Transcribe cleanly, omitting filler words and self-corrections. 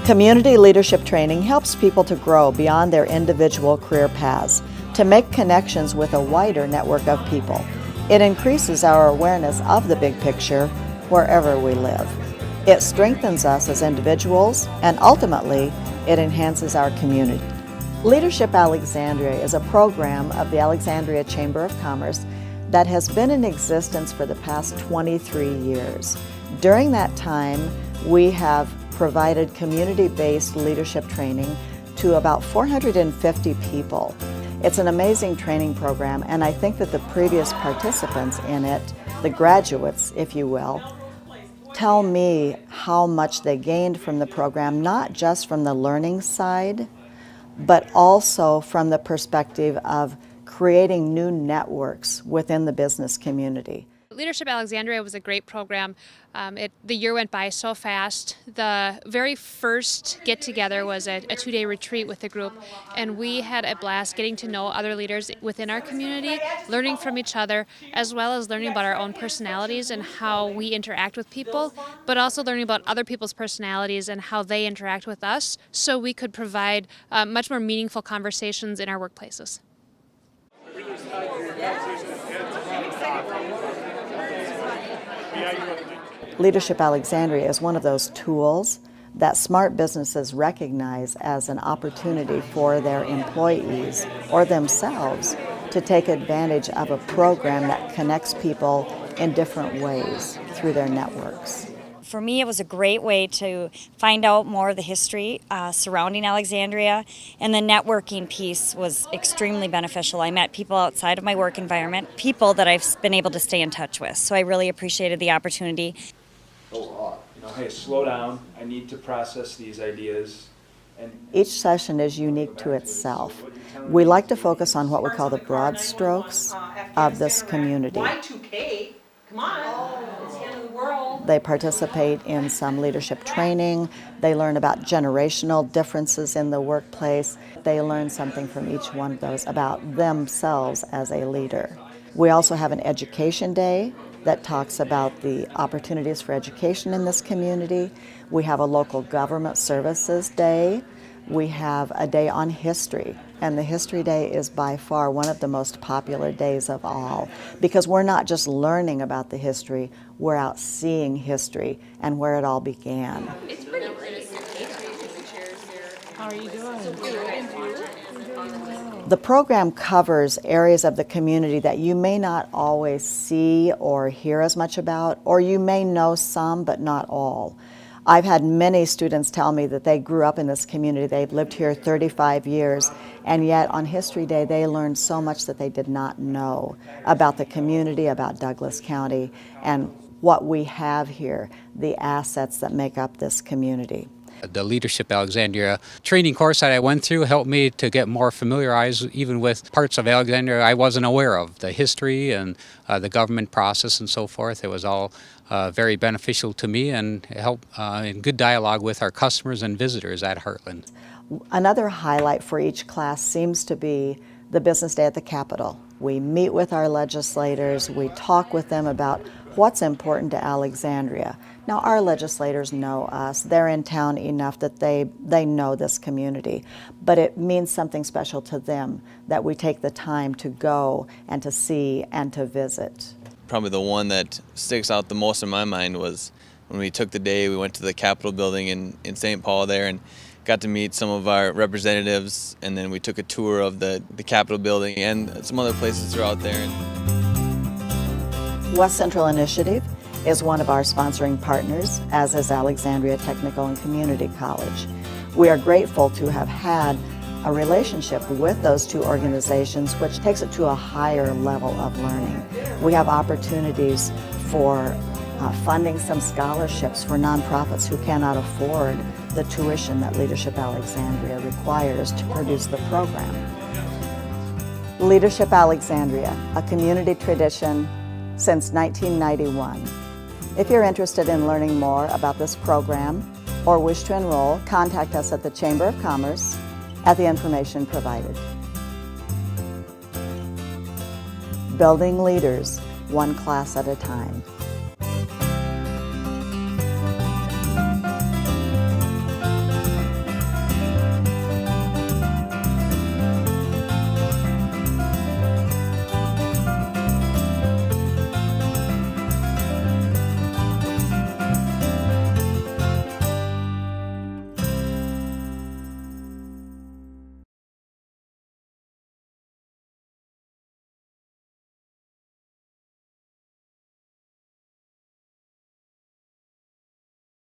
Community leadership training helps people to grow beyond their individual career paths, to make connections with a wider network of people. It increases our awareness of the big picture wherever we live. It strengthens us as individuals, and ultimately, it enhances our community. Leadership Alexandria is a program of the Alexandria Chamber of Commerce that has been in existence for the past 23 years. During that time, we have provided community-based leadership training to about 450 people. It's an amazing training program, and I think that the previous participants in it, the graduates, if you will, tell me how much they gained from the program, not just from the learning side, but also from the perspective of creating new networks within the business community. Leadership Alexandria was a great program. The year went by so fast. The very first get-together was a two-day retreat with the group, and we had a blast getting to know other leaders within our community, learning from each other, as well as learning about our own personalities and how we interact with people, but also learning about other people's personalities and how they interact with us, so we could provide much more meaningful conversations in our workplaces. Leadership Alexandria is one of those tools that smart businesses recognize as an opportunity for their employees or themselves to take advantage of a program that connects people in different ways through their networks. For me, it was a great way to find out more of the history surrounding Alexandria, and the networking piece was extremely beneficial. I met people outside of my work environment, people that I've been able to stay in touch with, so I really appreciated the opportunity. Hey, slow down, I need to process these ideas. Each session is unique to itself. We like to focus on what we call the broad strokes of this community. Y2K, come on, it's the end of the world. They participate in some leadership training. They learn about generational differences in the workplace. They learn something from each one of those about themselves as a leader. We also have an education day that talks about the opportunities for education in this community. We have a local government services day. We have a day on history, and the History Day is by far one of the most popular days of all, because we're not just learning about the history, we're out seeing history and where it all began. It's pretty late. How are you doing? The program covers areas of the community that you may not always see or hear as much about, or you may know some but not all. I've had many students tell me that they grew up in this community, they've lived here 35 years, and yet on History Day they learned so much that they did not know about the community, about Douglas County, and what we have here, the assets that make up this community. The Leadership Alexandria training course that I went through helped me to get more familiarized even with parts of Alexandria I wasn't aware of, the history and the government process and so forth. It was all very beneficial to me and helped in good dialogue with our customers and visitors at Heartland. Another highlight for each class seems to be the business day at the Capitol. We meet with our legislators, we talk with them about what's important to Alexandria. Now, our legislators know us. They're in town enough that they know this community, but it means something special to them that we take the time to go and to see and to visit. Probably the one that sticks out the most in my mind was when we took the day, we went to the Capitol building in St. Paul there and got to meet some of our representatives, and then we took a tour of the Capitol building and some other places throughout there. West Central Initiative is one of our sponsoring partners, as is Alexandria Technical and Community College. We are grateful to have had a relationship with those two organizations, which takes it to a higher level of learning. We have opportunities for funding some scholarships for nonprofits who cannot afford the tuition that Leadership Alexandria requires to produce the program. Leadership Alexandria, a community tradition since 1991. If you're interested in learning more about this program or wish to enroll, contact us at the Chamber of Commerce at the information provided. Building leaders, one class at a time.